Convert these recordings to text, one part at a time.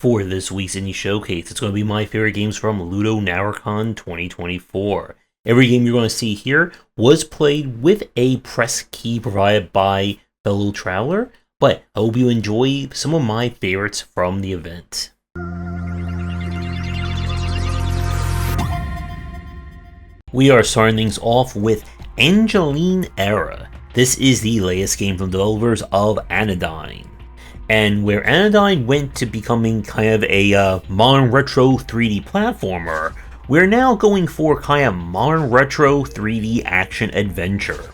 For this week's Indie Showcase, it's going to be my favorite games from Ludonarracon 2024. Every game you're going to see here was played with a press key provided by fellow traveler, but I hope you enjoy some of my favorites from the event. We are starting things off with Angeline Era. This is the latest game from the developers of Anodyne. And where Anodyne went to becoming kind of a modern retro 3D platformer, we're now going for kind of modern retro 3D action adventure.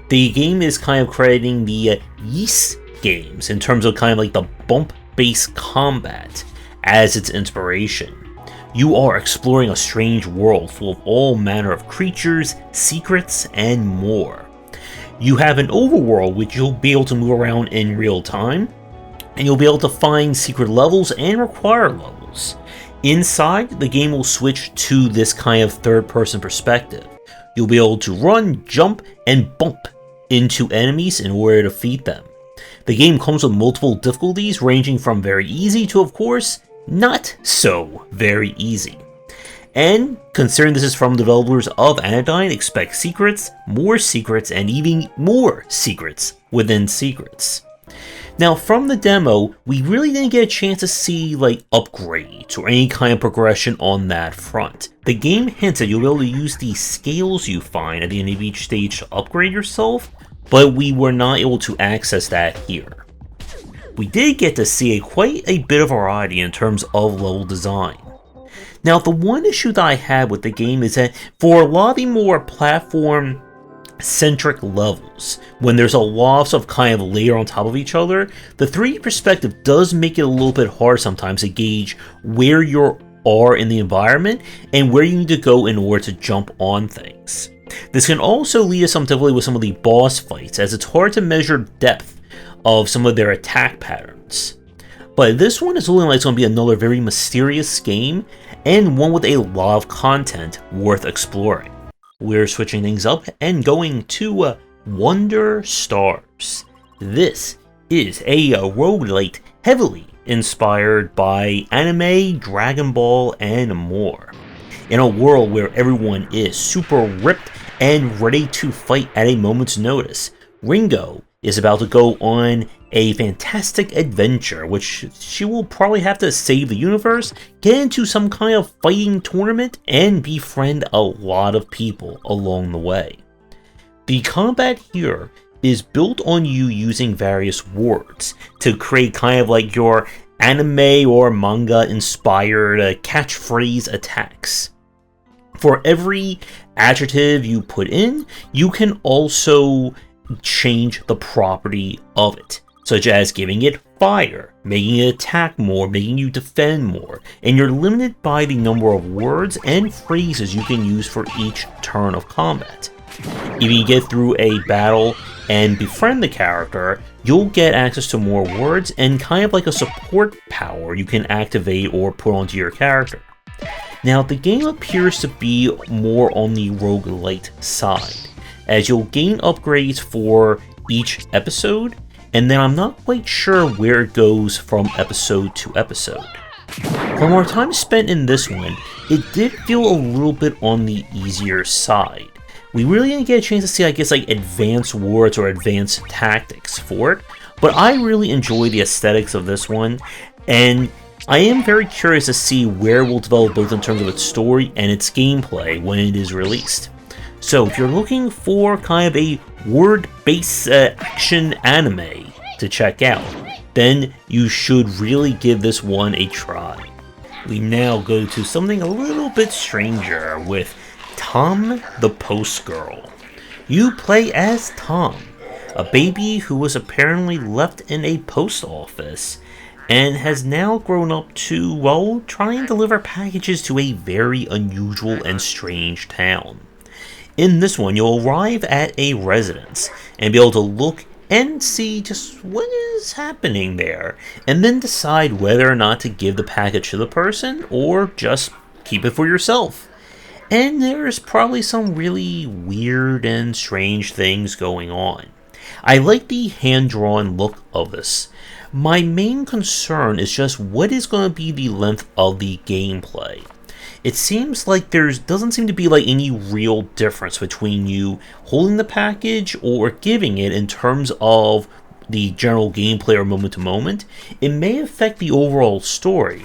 The game is kind of crediting the Ys games in terms of kind of like the bump-based combat as its inspiration. You are exploring a strange world full of all manner of creatures, secrets, and more. You have an overworld which you'll be able to move around in real time, and you'll be able to find secret levels and require levels. Inside, the game will switch to this kind of third-person perspective. You'll be able to run, jump, and bump into enemies in order to defeat them. The game comes with multiple difficulties, ranging from very easy to, of course, not so very easy. And considering this is from developers of Anodyne, expect secrets, and even more secrets within secrets. Now, from the demo, we really didn't get a chance to see like upgrades or any kind of progression on that front. The game hints that you'll be able to use the scales you find at the end of each stage to upgrade yourself, but we were not able to access that here. We did get to see quite a bit of variety in terms of level design. Now, the one issue that I had with the game is that for a lot of the more platform-centric levels, when there's a lot of stuff kind of layered on top of each other, the 3D perspective does make it a little bit hard sometimes to gauge where you are in the environment and where you need to go in order to jump on things. This can also lead to some difficulty with some of the boss fights, as it's hard to measure depth of some of their attack patterns. But this one is looking like it's going to be another very mysterious game, and one with a lot of content worth exploring. We're switching things up and going to Wonder Stars. This is a roguelite heavily inspired by anime, Dragon Ball, and more. In a world where everyone is super ripped and ready to fight at a moment's notice, Ringo is about to go on a fantastic adventure, which she will probably have to save the universe, get into some kind of fighting tournament, and befriend a lot of people along the way. The combat here is built on you using various words to create kind of like your anime or manga inspired catchphrase attacks. For every adjective you put in, you can also change the property of it, such as giving it fire, making it attack more, making you defend more, and you're limited by the number of words and phrases you can use for each turn of combat. If you get through a battle and befriend the character, you'll get access to more words and kind of like a support power you can activate or put onto your character. Now, the game appears to be more on the roguelite side, as you'll gain upgrades for each episode, and then I'm not quite sure where it goes from episode to episode. From our time spent in this one, it did feel a little bit on the easier side. We really didn't get a chance to see, I guess, like advanced words or advanced tactics for it, but I really enjoy the aesthetics of this one, and I am very curious to see where it will develop both in terms of its story and its gameplay when it is released. So if you're looking for kind of a word-based action anime to check out, then you should really give this one a try. We now go to something a little bit stranger with Tom the Postgirl. You play as Tom, a baby who was apparently left in a post office and has now grown up to, well, try and deliver packages to a very unusual and strange town. In this one, you'll arrive at a residence and be able to look and see just what is happening there, and then decide whether or not to give the package to the person or just keep it for yourself. And there's probably some really weird and strange things going on. I like the hand-drawn look of this, My main concern is just what is going to be the length of the gameplay. It seems like doesn't seem to be like any real difference between you holding the package or giving it in terms of the general gameplay or moment to moment. It may affect the overall story,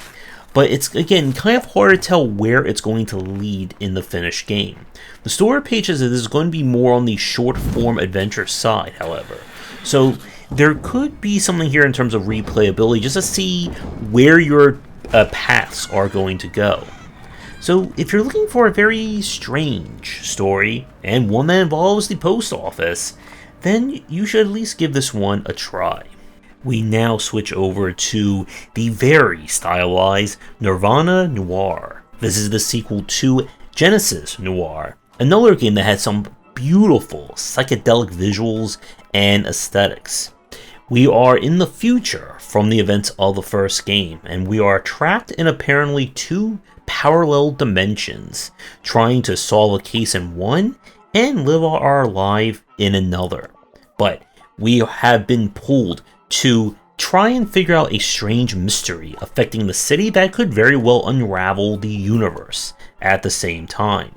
but it's again kind of hard to tell where it's going to lead in the finished game. The story page says that this is going to be more on the short form adventure side, however. So there could be something here in terms of replayability just to see where your paths are going to go. So if you're looking for a very strange story, and one that involves the post office, then you should at least give this one a try. We now switch over to the very stylized Nirvana Noir. This is the sequel to Genesis Noir, another game that had some beautiful psychedelic visuals and aesthetics. We are in the future from the events of the first game, and we are trapped in apparently 2 parallel dimensions, trying to solve a case in one and live our life in another. But we have been pulled to try and figure out a strange mystery affecting the city that could very well unravel the universe at the same time.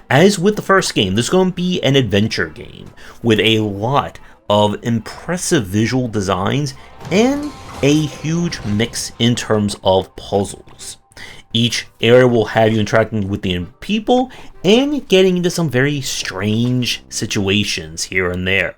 As with the first game, this is going to be an adventure game with a lot of impressive visual designs and a huge mix in terms of puzzles. Each area will have you interacting with the people and getting into some very strange situations here and there.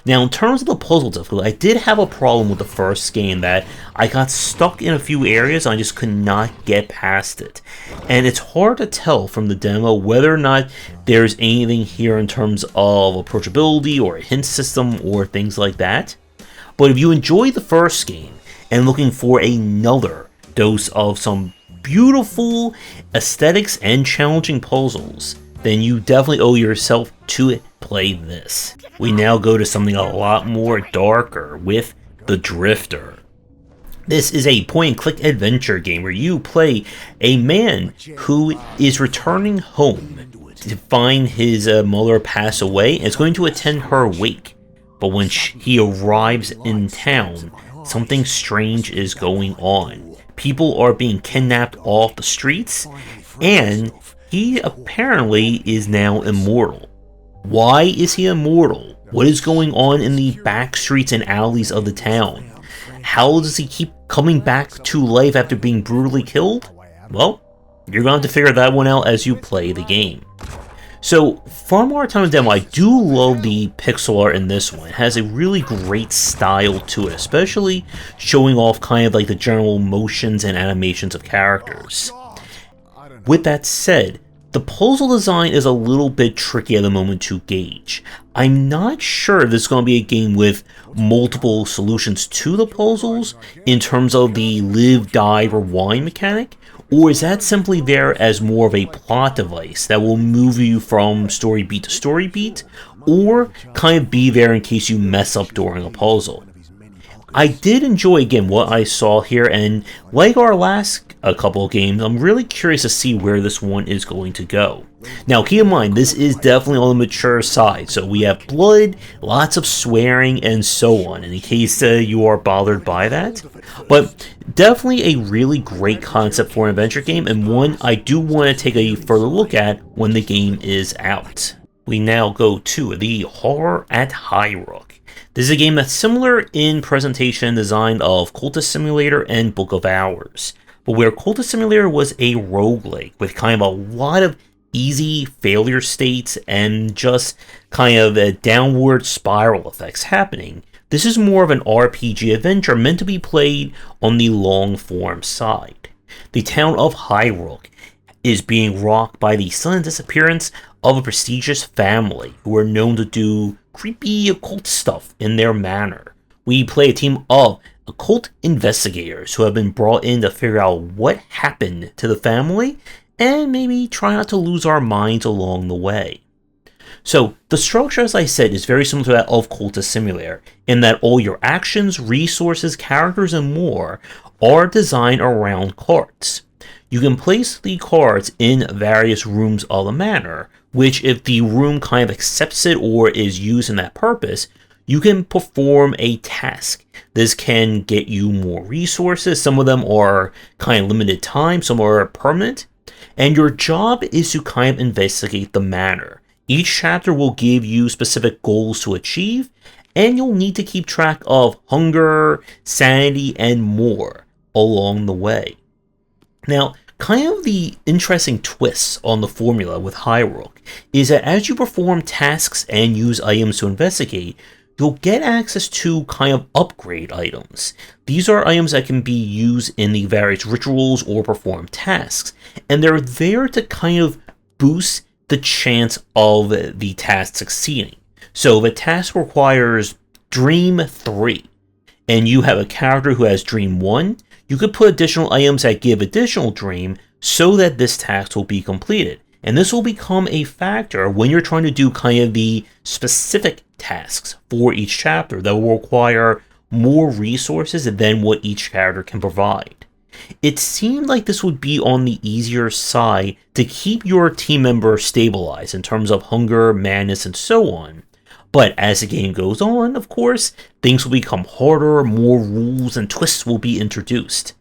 Now, in terms of the puzzle difficulty, I did have a problem with the first game that I got stuck in a few areas and I just could not get past it. And it's hard to tell from the demo whether or not there's anything here in terms of approachability or a hint system or things like that. But if you enjoyed the first game and looking for another dose of some beautiful aesthetics and challenging puzzles, then you definitely owe yourself to play this. We now go to something a lot more darker with The Drifter. This is a point-and-click adventure game where you play a man who is returning home to find his mother pass away and is going to attend her wake. But when he arrives in town, something strange is going on. People are being kidnapped off the streets, and he apparently is now immortal. Why is he immortal? What is going on in the back streets and alleys of the town? How does he keep coming back to life after being brutally killed? Well, you're going to have to figure that one out as you play the game. So, from our time of demo, I do love the pixel art in this one. It has a really great style to it, especially showing off kind of like the general motions and animations of characters. With that said, the puzzle design is a little bit tricky at the moment to gauge. I'm not sure if this is going to be a game with multiple solutions to the puzzles in terms of the live, die, rewind mechanic, or is that simply there as more of a plot device that will move you from story beat to story beat, or kind of be there in case you mess up during a puzzle. I did enjoy, again, what I saw here, and like our last couple of games, I'm really curious to see where this one is going to go. Now, keep in mind, this is definitely on the mature side, so we have blood, lots of swearing, and so on, in case you are bothered by that. But definitely a really great concept for an adventure game, and one I do want to take a further look at when the game is out. We now go to the Horror at Highrook. This is a game that's similar in presentation and design of Cultist Simulator and Book of Hours, but where Cultist Simulator was a roguelike with kind of a lot of easy failure states and just kind of a downward spiral effects happening. This is more of an RPG adventure meant to be played on the long form side. The town of Highrook is being rocked by the sudden disappearance of a prestigious family who are known to do creepy occult stuff in their manner. We play a team of occult investigators who have been brought in to figure out what happened to the family and maybe try not to lose our minds along the way. So, the structure, as I said, is very similar to that of Cultist Simulator, in that all your actions, resources, characters, and more are designed around cards. You can place the cards in various rooms of the manor, which if the room kind of accepts it or is used in that purpose, you can perform a task. This can get you more resources. Some of them are kind of limited time, some are permanent. And your job is to kind of investigate the matter. Each chapter will give you specific goals to achieve, and you'll need to keep track of hunger, sanity, and more along the way. Now, kind of the interesting twist on the formula with Highrook is that as you perform tasks and use items to investigate, you'll get access to kind of upgrade items. These are items that can be used in the various rituals or perform tasks, and they're there to kind of boost the chance of the task succeeding. So if a task requires Dream 3, and you have a character who has Dream 1, you could put additional items that give additional Dream so that this task will be completed. And this will become a factor when you're trying to do kind of the specific tasks for each chapter that will require more resources than what each character can provide. It seemed like this would be on the easier side to keep your team member stabilized in terms of hunger, madness, and so on. But as the game goes on, of course, things will become harder, more rules and twists will be introduced.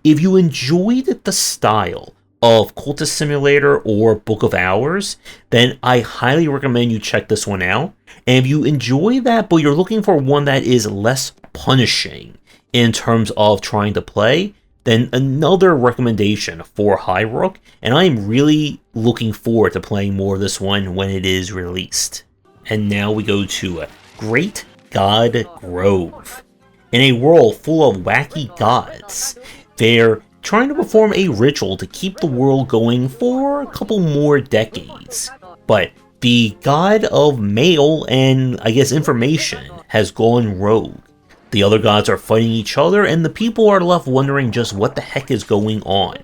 If you enjoyed the style of Cultist Simulator or Book of Hours, then I highly recommend you check this one out. And if you enjoy that, but you're looking for one that is less punishing in terms of trying to play, then another recommendation for Highrook, and I'm really looking forward to playing more of this one when it is released. And now we go to Great God Grove. In a world full of wacky gods, they're trying to perform a ritual to keep the world going for a couple more decades. But the god of mail and, I guess, information has gone rogue. The other gods are fighting each other, and the people are left wondering just what the heck is going on.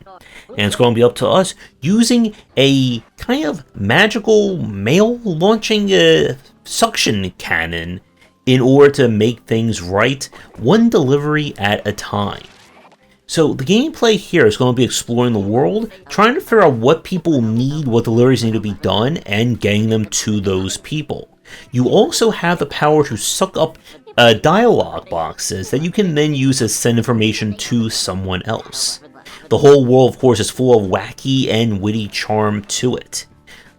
And it's going to be up to us using a kind of magical mail-launching suction cannon in order to make things right, one delivery at a time. So the gameplay here is going to be exploring the world, trying to figure out what people need, what deliveries need to be done, and getting them to those people. You also have the power to suck up dialogue boxes that you can then use to send information to someone else. The whole world, of course, is full of wacky and witty charm to it.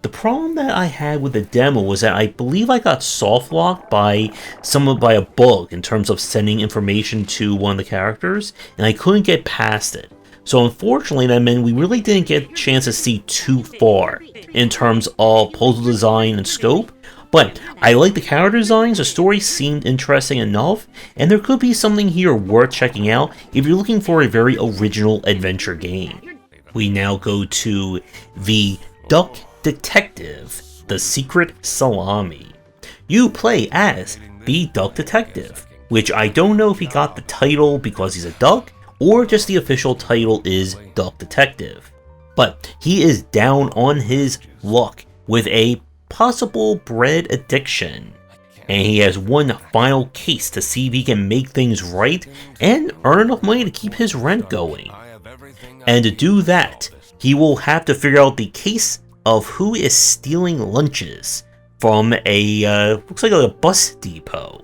The problem that I had with the demo was that I believe I got soft-locked by a bug in terms of sending information to one of the characters, and I couldn't get past it. So unfortunately, that meant we really didn't get a chance to see too far in terms of puzzle design and scope, but I like the character designs, the story seemed interesting enough, and there could be something here worth checking out if you're looking for a very original adventure game. We now go to the Duck Detective, The Secret Salami. You play as the Duck Detective, which I don't know if he got the title because he's a duck, or just the official title is Duck Detective. But he is down on his luck with a possible bread addiction, and he has one final case to see if he can make things right and earn enough money to keep his rent going. And to do that, he will have to figure out the case of who is stealing lunches from a, looks like a bus depot.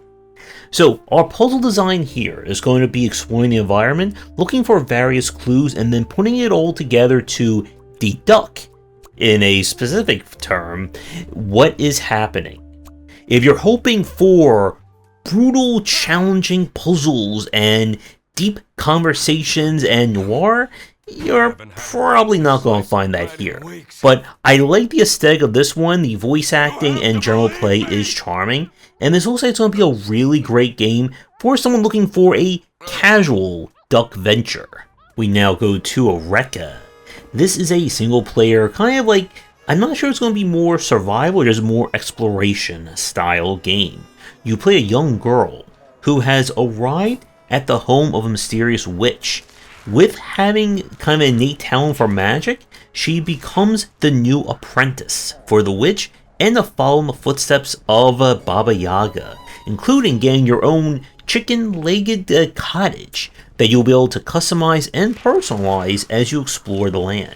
So our puzzle design here is going to be exploring the environment, looking for various clues, and then putting it all together to deduct, in a specific term, what is happening. If you're hoping for brutal, challenging puzzles and deep conversations and noir, you're probably not going to find that here. But I like the aesthetic of this one, the voice acting and general play is charming, and this looks like it's going to be a really great game for someone looking for a casual duck venture. We now go to Reka. This is a single player, kind of like, I'm not sure it's going to be more survival or just more exploration style game. You play a young girl who has arrived at the home of a mysterious witch. With having kind of an innate talent for magic, she becomes the new apprentice for the witch and to follow in the footsteps of Baba Yaga, including getting your own chicken-legged cottage that you'll be able to customize and personalize as you explore the land.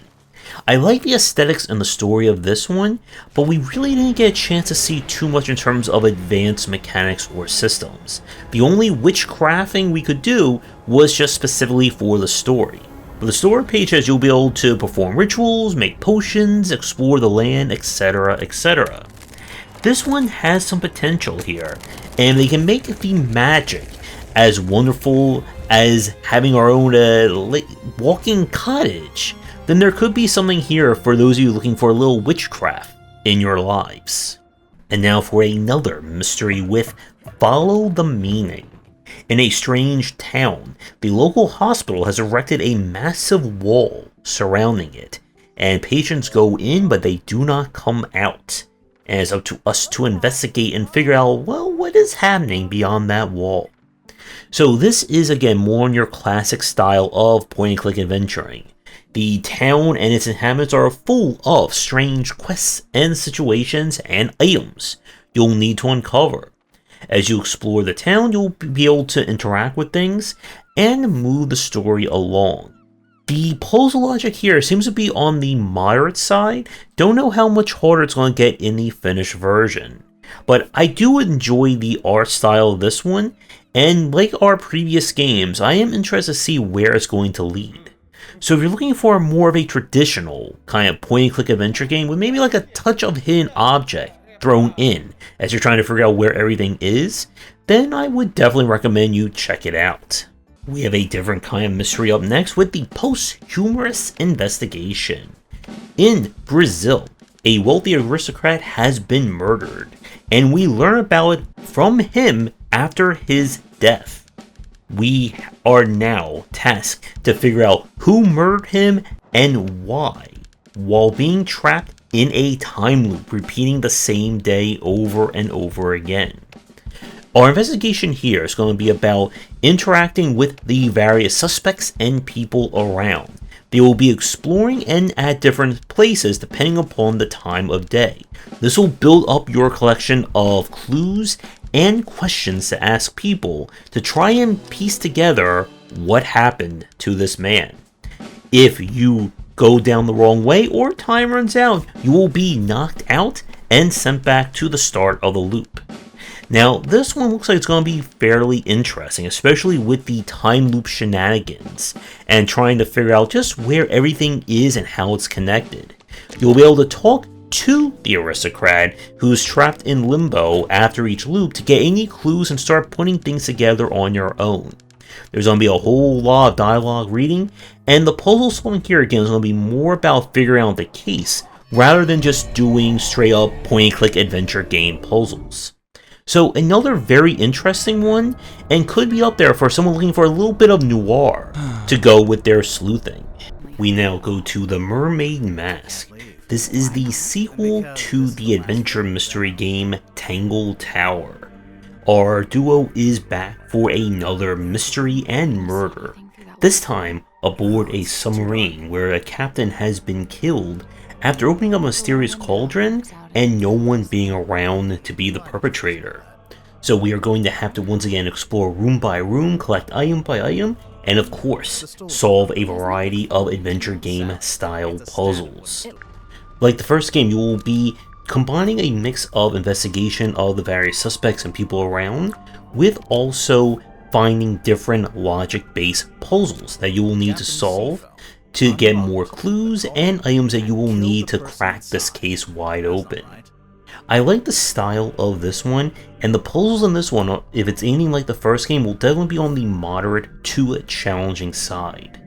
I like the aesthetics and the story of this one, but we really didn't get a chance to see too much in terms of advanced mechanics or systems. The only witchcrafting we could do was just specifically for the story. But the story page says you'll be able to perform rituals, make potions, explore the land, etc, etc. This one has some potential here, and they can make the magic as wonderful as having our own walking cottage. Then there could be something here for those of you looking for a little witchcraft in your lives. And now for another mystery with Follow the Meaning. In a strange town, the local hospital has erected a massive wall surrounding it, and patients go in but they do not come out. And it's up to us to investigate and figure out, well, what is happening beyond that wall. So this is again more on your classic style of point-and-click adventuring. The town and its inhabitants are full of strange quests and situations and items you'll need to uncover. As you explore the town, you'll be able to interact with things and move the story along. The puzzle logic here seems to be on the moderate side. Don't know how much harder it's going to get in the finished version. But I do enjoy the art style of this one, and like our previous games, I am interested to see where it's going to lead. So if you're looking for more of a traditional kind of point-and-click adventure game with maybe like a touch of hidden object thrown in as you're trying to figure out where everything is, then I would definitely recommend you check it out. We have a different kind of mystery up next with the Posthumous Investigation. In Brazil, a wealthy aristocrat has been murdered, and we learn about it from him after his death. We are now tasked to figure out who murdered him and why, while being trapped in a time loop repeating the same day over and over again. Our investigation here is going to be about interacting with the various suspects and people around. They will be exploring and at different places depending upon the time of day. This will build up your collection of clues and questions to ask people to try and piece together what happened to this man. If you go down the wrong way or time runs out, you will be knocked out and sent back to the start of the loop. Now, this one looks like it's going to be fairly interesting, especially with the time loop shenanigans and trying to figure out just where everything is and how it's connected. You'll be able to talk to the aristocrat who's trapped in limbo after each loop to get any clues and start putting things together on your own. There's going to be a whole lot of dialogue reading, and the puzzle solving here again is going to be more about figuring out the case rather than just doing straight up point-and-click adventure game puzzles. So another very interesting one, and could be up there for someone looking for a little bit of noir to go with their sleuthing. We now go to the Mermaid Mask. This is the sequel to the adventure mystery game Tangle Tower. Our duo is back for another mystery and murder, this time aboard a submarine where a captain has been killed after opening up a mysterious cauldron and no one being around to be the perpetrator. So we are going to have to once again explore room by room, collect item by item, and of course, solve a variety of adventure game style puzzles. Like the first game, you will be combining a mix of investigation of the various suspects and people around, with also finding different logic-based puzzles that you will need to solve to get more clues and items that you will need to crack this case wide open. I like the style of this one, and the puzzles in this one, if it's anything like the first game, will definitely be on the moderate to challenging side.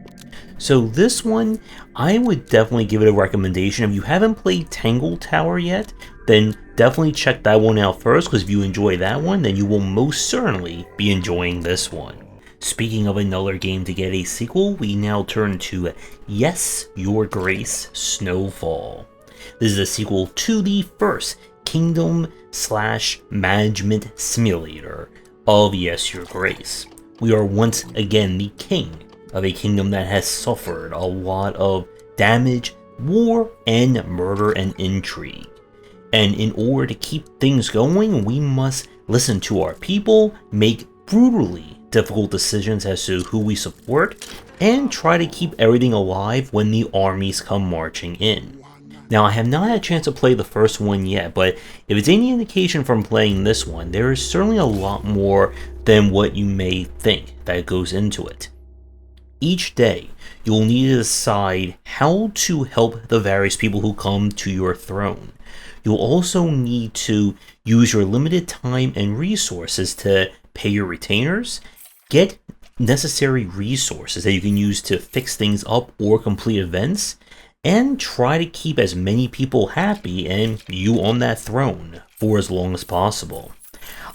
So this one, I would definitely give it a recommendation. If you haven't played Tangle Tower yet, then definitely check that one out first, because if you enjoy that one, then you will most certainly be enjoying this one. Speaking of another game to get a sequel, we now turn to Yes, Your Grace, Snowfall. This is a sequel to the first kingdom/management simulator of Yes, Your Grace. We are once again the king of a kingdom that has suffered a lot of damage, war, and murder and intrigue. And in order to keep things going, we must listen to our people, make brutally difficult decisions as to who we support, and try to keep everything alive when the armies come marching in. Now, I have not had a chance to play the first one yet, but if it's any indication from playing this one, there is certainly a lot more than what you may think that goes into it. Each day, you'll need to decide how to help the various people who come to your throne. You'll also need to use your limited time and resources to pay your retainers, get necessary resources that you can use to fix things up or complete events, and try to keep as many people happy and you on that throne for as long as possible.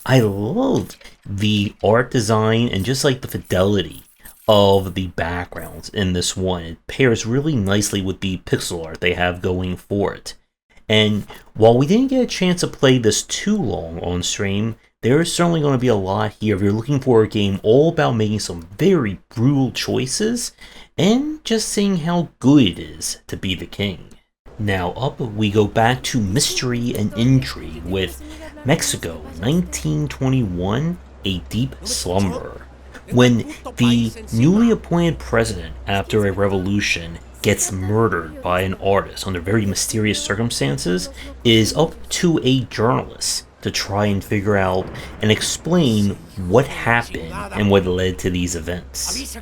I love the art design and just like the fidelity of the backgrounds in this one. It pairs really nicely with the pixel art they have going for it. And while we didn't get a chance to play this too long on stream, there is certainly going to be a lot here if you're looking for a game all about making some very brutal choices and just seeing how good it is to be the king. Now up we go back to mystery and intrigue with Mexico 1921, A Deep Slumber. When the newly appointed president after a revolution gets murdered by an artist under very mysterious circumstances, it is up to a journalist to try and figure out and explain what happened and what led to these events.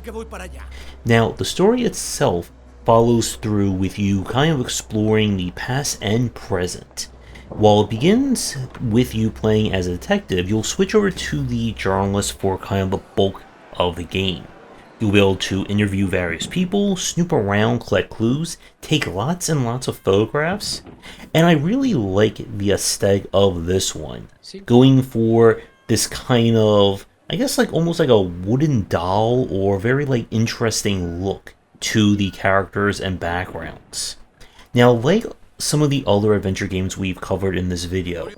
Now, the story itself follows through with you kind of exploring the past and present. While it begins with you playing as a detective, you'll switch over to the journalist for kind of the bulk of the game. You'll be able to interview various people, snoop around, collect clues, take lots and lots of photographs, and I really like the aesthetic of this one. Going for this kind of, I guess like almost like a wooden doll or very like interesting look to the characters and backgrounds. Now, like some of the other adventure games we've covered in this video,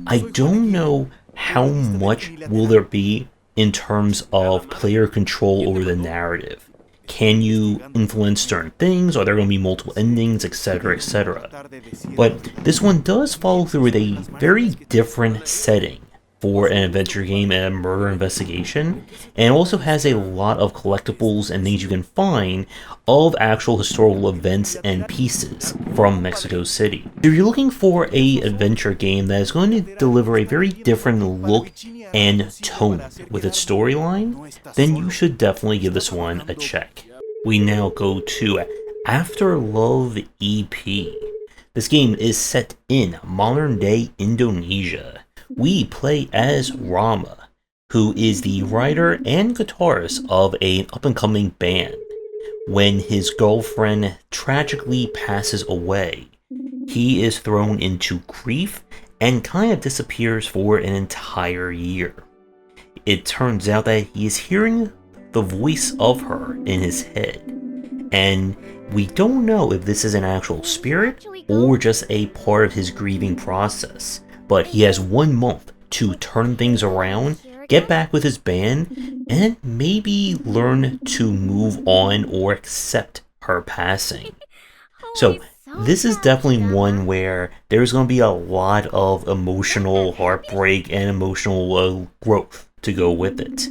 I don't know how much will there be in terms of player control over the narrative. Can you influence certain things? Are there going to be multiple endings, etc., etc.? But this one does follow through with a very different setting for an adventure game and a murder investigation, and also has a lot of collectibles and things you can find of actual historical events and pieces from Mexico City. If you're looking for an adventure game that is going to deliver a very different look and tone with its storyline, then you should definitely give this one a check. We now go to Afterlove EP. This game is set in modern-day Indonesia. We play as Rama, who is the writer and guitarist of an up-and-coming band. When his girlfriend tragically passes away, he is thrown into grief and kind of disappears for an entire year. It turns out that he is hearing the voice of her in his head, and we don't know if this is an actual spirit or just a part of his grieving process. But he has 1 month to turn things around, get back with his band, and maybe learn to move on or accept her passing. So this is definitely one where there's going to be a lot of emotional heartbreak and emotional growth to go with it.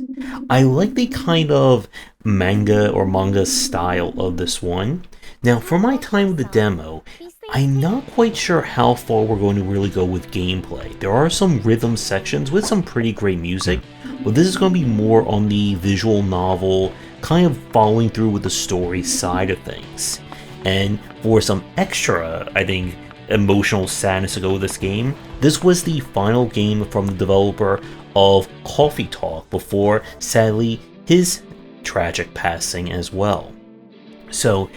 I like the kind of manga style of this one. Now, for my time with the demo, I'm not quite sure how far we're going to really go with gameplay. There are some rhythm sections with some pretty great music, but this is going to be more on the visual novel, kind of following through with the story side of things. And for some extra, I think, emotional sadness to go with this game, this was the final game from the developer of Coffee Talk before, sadly, his tragic passing as well. So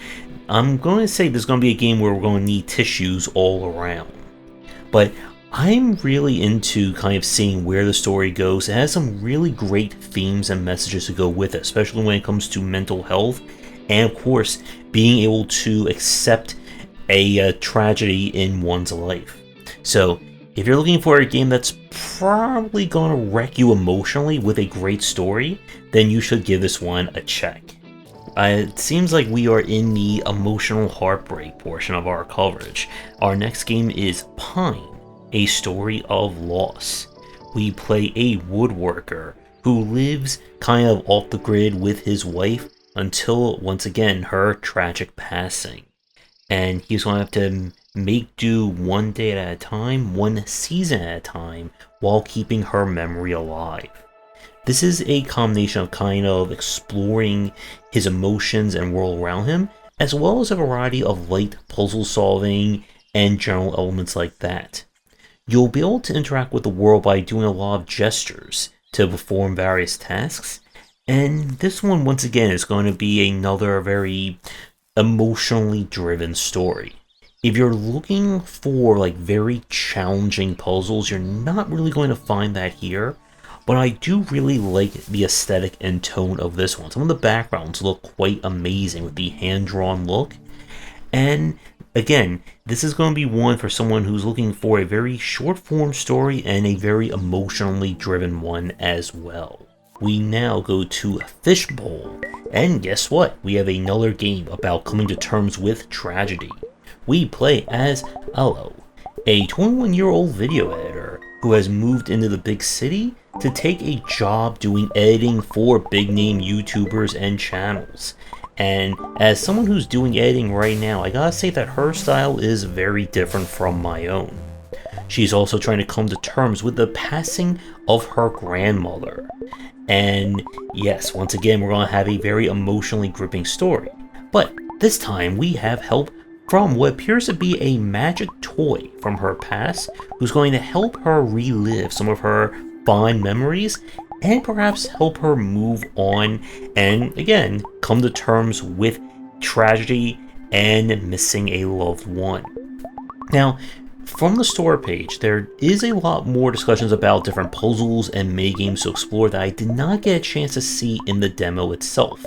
I'm going to say there's going to be a game where we're going to need tissues all around. But I'm really into kind of seeing where the story goes. It has some really great themes and messages to go with it, especially when it comes to mental health. And of course, being able to accept a tragedy in one's life. So if you're looking for a game that's probably going to wreck you emotionally with a great story, then you should give this one a check. It seems like we are in the emotional heartbreak portion of our coverage. Our next game is Pine, A Story of Loss. We play a woodworker who lives kind of off the grid with his wife until, once again, her tragic passing. And he's going to have to make do one day at a time, one season at a time, while keeping her memory alive. This is a combination of kind of exploring his emotions and world around him, as well as a variety of light puzzle solving and general elements like that. You'll be able to interact with the world by doing a lot of gestures to perform various tasks, and this one once again is going to be another very emotionally driven story. If you're looking for like very challenging puzzles, you're not really going to find that here, but I do really like the aesthetic and tone of this one. Some of the backgrounds look quite amazing with the hand-drawn look, and again, this is going to be one for someone who's looking for a very short-form story and a very emotionally driven one as well. We now go to Fishbowl, and guess what? We have another game about coming to terms with tragedy. We play as Alo, a 21-year-old video editor who has moved into the big city to take a job doing editing for big-name YouTubers and channels. And as someone who's doing editing right now, I gotta say that her style is very different from my own. She's also trying to come to terms with the passing of her grandmother. And yes, once again, we're going to have a very emotionally gripping story. But this time we have help from what appears to be a magic toy from her past, who's going to help her relive some of her fond memories and perhaps help her move on and, again, come to terms with tragedy and missing a loved one. Now, from the store page, there is a lot more discussions about different puzzles and mini-games to explore that I did not get a chance to see in the demo itself.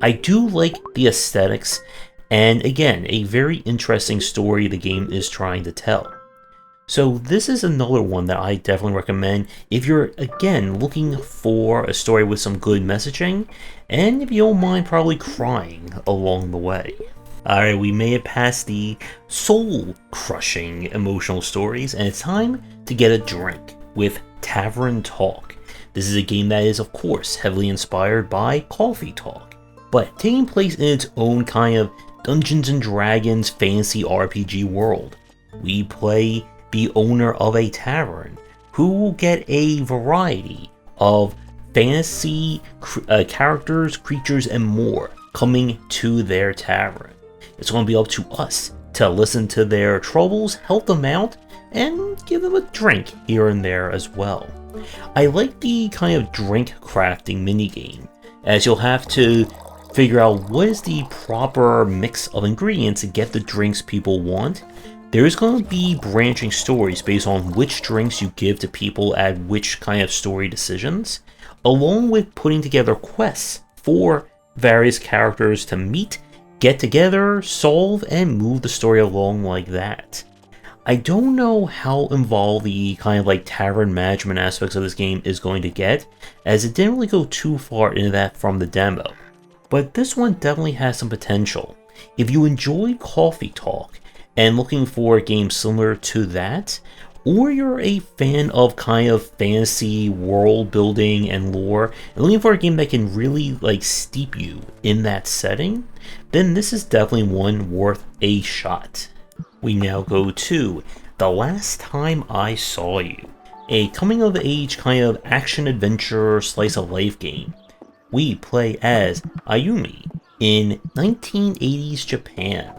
I do like the aesthetics, and again, a very interesting story the game is trying to tell. So this is another one that I definitely recommend if you're, again, looking for a story with some good messaging, and if you don't mind probably crying along the way. Alright, we made it past the soul-crushing emotional stories, and it's time to get a drink with Tavern Talk. This is a game that is, of course, heavily inspired by Coffee Talk, but taking place in its own kind of Dungeons & Dragons fantasy RPG world. We play the owner of a tavern, who will get a variety of fantasy characters, creatures, and more coming to their tavern. It's going to be up to us to listen to their troubles, help them out, and give them a drink here and there as well. I like the kind of drink crafting minigame, as you'll have to figure out what is the proper mix of ingredients to get the drinks people want. There's going to be branching stories based on which drinks you give to people at which kind of story decisions, along with putting together quests for various characters to meet, get together, solve, and move the story along like that. I don't know how involved the kind of like tavern management aspects of this game is going to get, as it didn't really go too far into that from the demo. But this one definitely has some potential. If you enjoyed Coffee Talk and looking for a game similar to that, or you're a fan of kind of fantasy world building and lore, and looking for a game that can really like steep you in that setting, then this is definitely one worth a shot. We now go to The Last Time I Saw You, a coming of age kind of action adventure slice of life game. We play as Ayumi in 1980s Japan.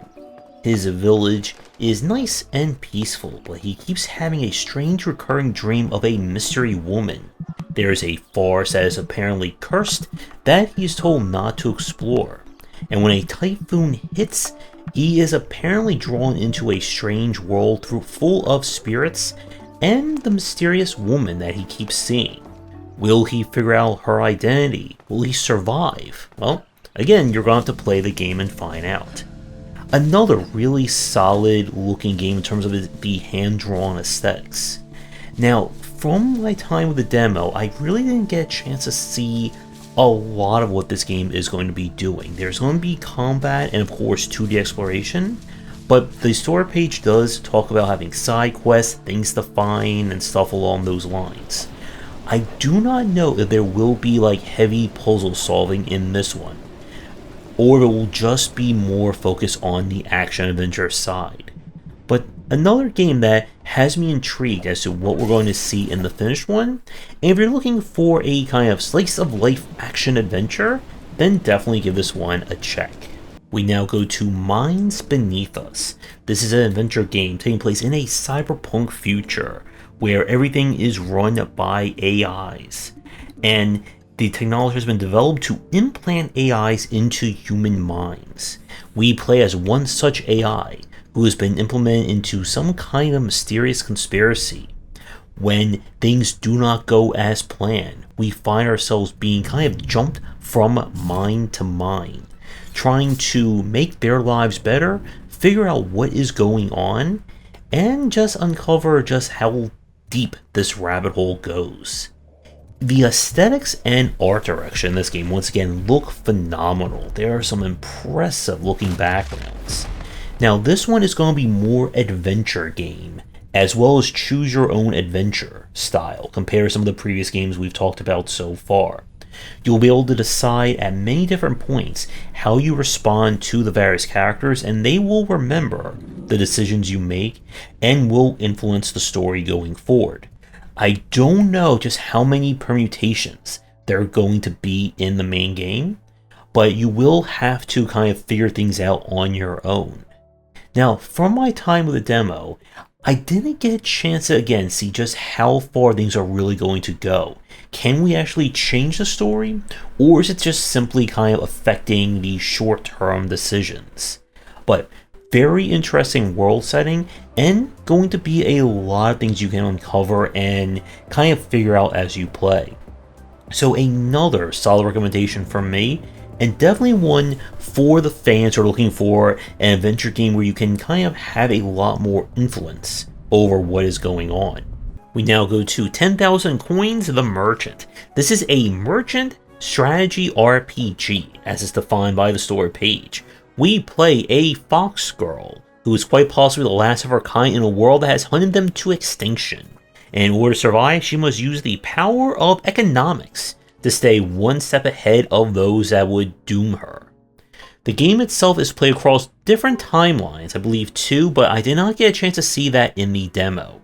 His village is nice and peaceful, but he keeps having a strange recurring dream of a mystery woman. There is a forest that is apparently cursed that he is told not to explore, and when a typhoon hits, he is apparently drawn into a strange world full of spirits and the mysterious woman that he keeps seeing. Will he figure out her identity? Will he survive? Well, again, you're going to have to play the game and find out. Another really solid looking game in terms of the hand-drawn aesthetics. Now, from my time with the demo, I really didn't get a chance to see a lot of what this game is going to be doing. There's going to be combat and of course 2D exploration, but the story page does talk about having side quests, things to find, and stuff along those lines. I do not know if there will be like heavy puzzle solving in this one, or it will just be more focused on the action adventure side. But another game that has me intrigued as to what we're going to see in the finished one, and if you're looking for a kind of slice of life action adventure, then definitely give this one a check. We now go to Minds Beneath Us. This is an adventure game taking place in a cyberpunk future where everything is run by AIs, and the technology has been developed to implant AIs into human minds. We play as one such AI who has been implemented into some kind of mysterious conspiracy. When things do not go as planned, we find ourselves being kind of jumped from mind to mind, trying to make their lives better, figure out what is going on, and just uncover just how deep this rabbit hole goes. The aesthetics and art direction in this game once again look phenomenal. There are some impressive looking backgrounds. Now this one is going to be more adventure game, as well as choose your own adventure style compared to some of the previous games we've talked about so far. You'll be able to decide at many different points how you respond to the various characters, and they will remember the decisions you make and will influence the story going forward. I don't know just how many permutations there are going to be in the main game, but you will have to kind of figure things out on your own. Now, from my time with the demo, I didn't get a chance to again see just how far things are really going to go. Can we actually change the story, or is it just simply kind of affecting the short-term decisions? But very interesting world setting, and going to be a lot of things you can uncover and kind of figure out as you play. So another solid recommendation from me, and definitely one for the fans who are looking for an adventure game where you can kind of have a lot more influence over what is going on. We now go to 10,000 Coins The Merchant. This is a merchant strategy RPG, as is defined by the story page. We play a fox girl who is quite possibly the last of her kind in a world that has hunted them to extinction. And in order to survive, she must use the power of economics to stay one step ahead of those that would doom her. The game itself is played across different timelines, I believe 2, but I did not get a chance to see that in the demo.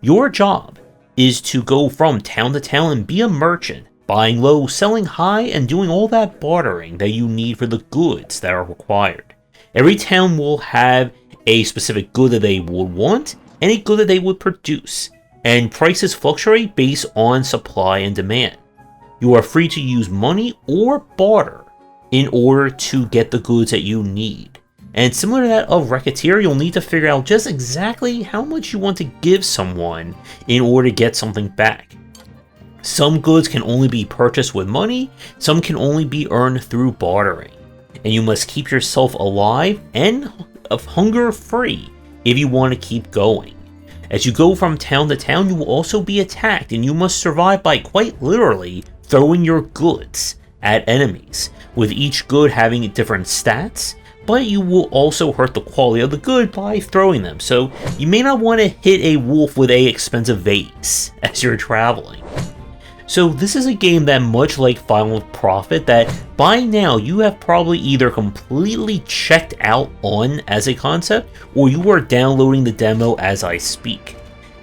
Your job is to go from town to town and be a merchant, buying low, selling high, and doing all that bartering that you need for the goods that are required. Every town will have a specific good that they would want, and a good that they would produce, and prices fluctuate based on supply and demand. You are free to use money or barter in order to get the goods that you need. And similar to that of Racketeer, you'll need to figure out just exactly how much you want to give someone in order to get something back. Some goods can only be purchased with money, some can only be earned through bartering. And you must keep yourself alive and hunger free if you want to keep going. As you go from town to town, you will also be attacked, and you must survive by quite literally throwing your goods at enemies, with each good having different stats, but you will also hurt the quality of the good by throwing them, so you may not want to hit a wolf with a expensive vase as you're traveling. So this is a game that, much like Final Profit, that by now you have probably either completely checked out on as a concept, or you are downloading the demo as I speak.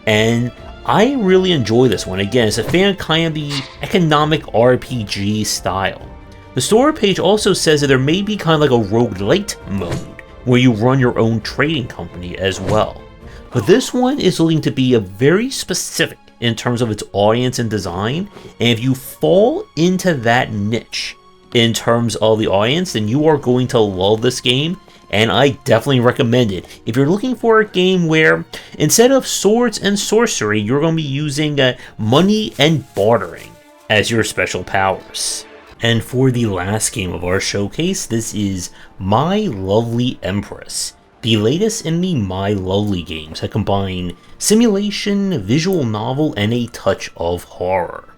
And I really enjoy this one. Again, as a fan of kind of the economic RPG style. The story page also says that there may be kind of like a roguelite mode, where you run your own trading company as well. But this one is looking to be a very specific in terms of its audience and design, and if you fall into that niche in terms of the audience, then you are going to love this game, and I definitely recommend it. If you're looking for a game where instead of swords and sorcery, you're going to be using money and bartering as your special powers. And for the last game of our showcase, this is My Lovely Empress, the latest in the My Lovely games that combine simulation, visual novel, and a touch of horror.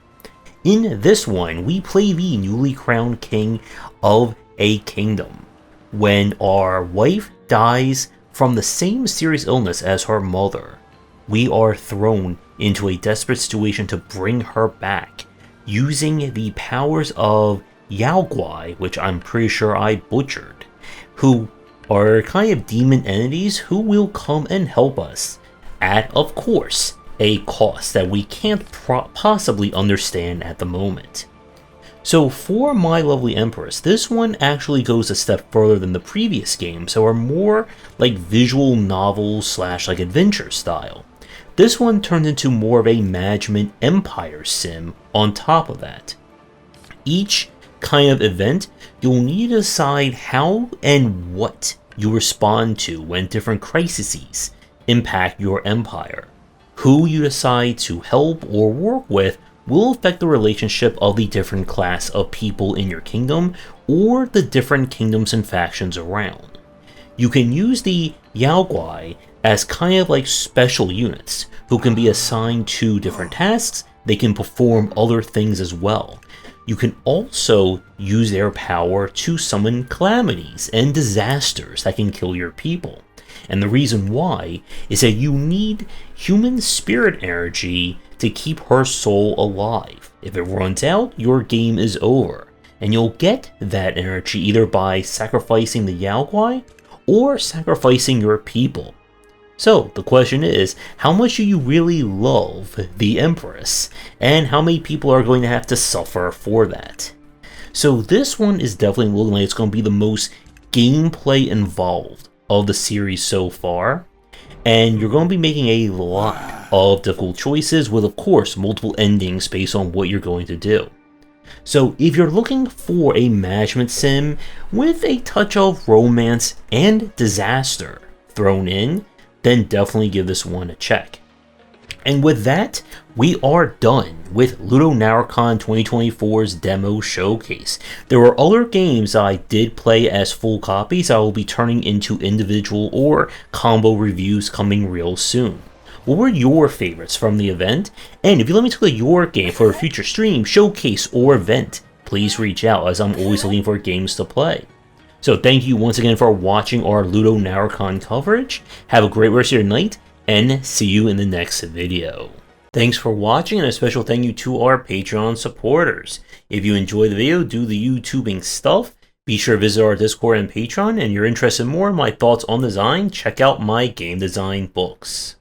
In this one, we play the newly crowned king of a kingdom. When our wife dies from the same mysterious illness as her mother, we are thrown into a desperate situation to bring her back, using the powers of Yaoguai, which I'm pretty sure I butchered, who are kind of demon entities who will come and help us, at, of course, a cost that we can't possibly understand at the moment. So for My Lovely Empress, this one actually goes a step further than the previous games, so are more like visual novel / like adventure style. This one turns into more of a management empire sim on top of that. Each kind of event, you'll need to decide how and what you respond to when different crises impact your empire. Who you decide to help or work with will affect the relationship of the different class of people in your kingdom or the different kingdoms and factions around. You can use the Yaoguai as kind of like special units who can be assigned to different tasks. They can perform other things as well. You can also use their power to summon calamities and disasters that can kill your people. And the reason why is that you need human spirit energy to keep her soul alive. If it runs out, your game is over. And you'll get that energy either by sacrificing the Yaoguai or sacrificing your people. So the question is, how much do you really love the Empress? And how many people are going to have to suffer for that? So this one is definitely looking like it's going to be the most gameplay involved of the series so far, and you're going to be making a lot of difficult choices with, of course, multiple endings based on what you're going to do. So if you're looking for a management sim with a touch of romance and disaster thrown in, then definitely give this one a check. And with that, we are done with Ludonarracon 2024's demo showcase. There were other games that I did play as full copies I will be turning into individual or combo reviews coming real soon. What were your favorites from the event? And if you let me take your game for a future stream, showcase, or event, please reach out, as I'm always looking for games to play. So thank you once again for watching our Ludonarracon coverage. Have a great rest of your night, and see you in the next video. Thanks for watching, and a special thank you to our Patreon supporters. If you enjoyed the video, do the YouTubing stuff, be sure to visit our Discord and Patreon, and you're interested in more in my thoughts on design, check out my game design books.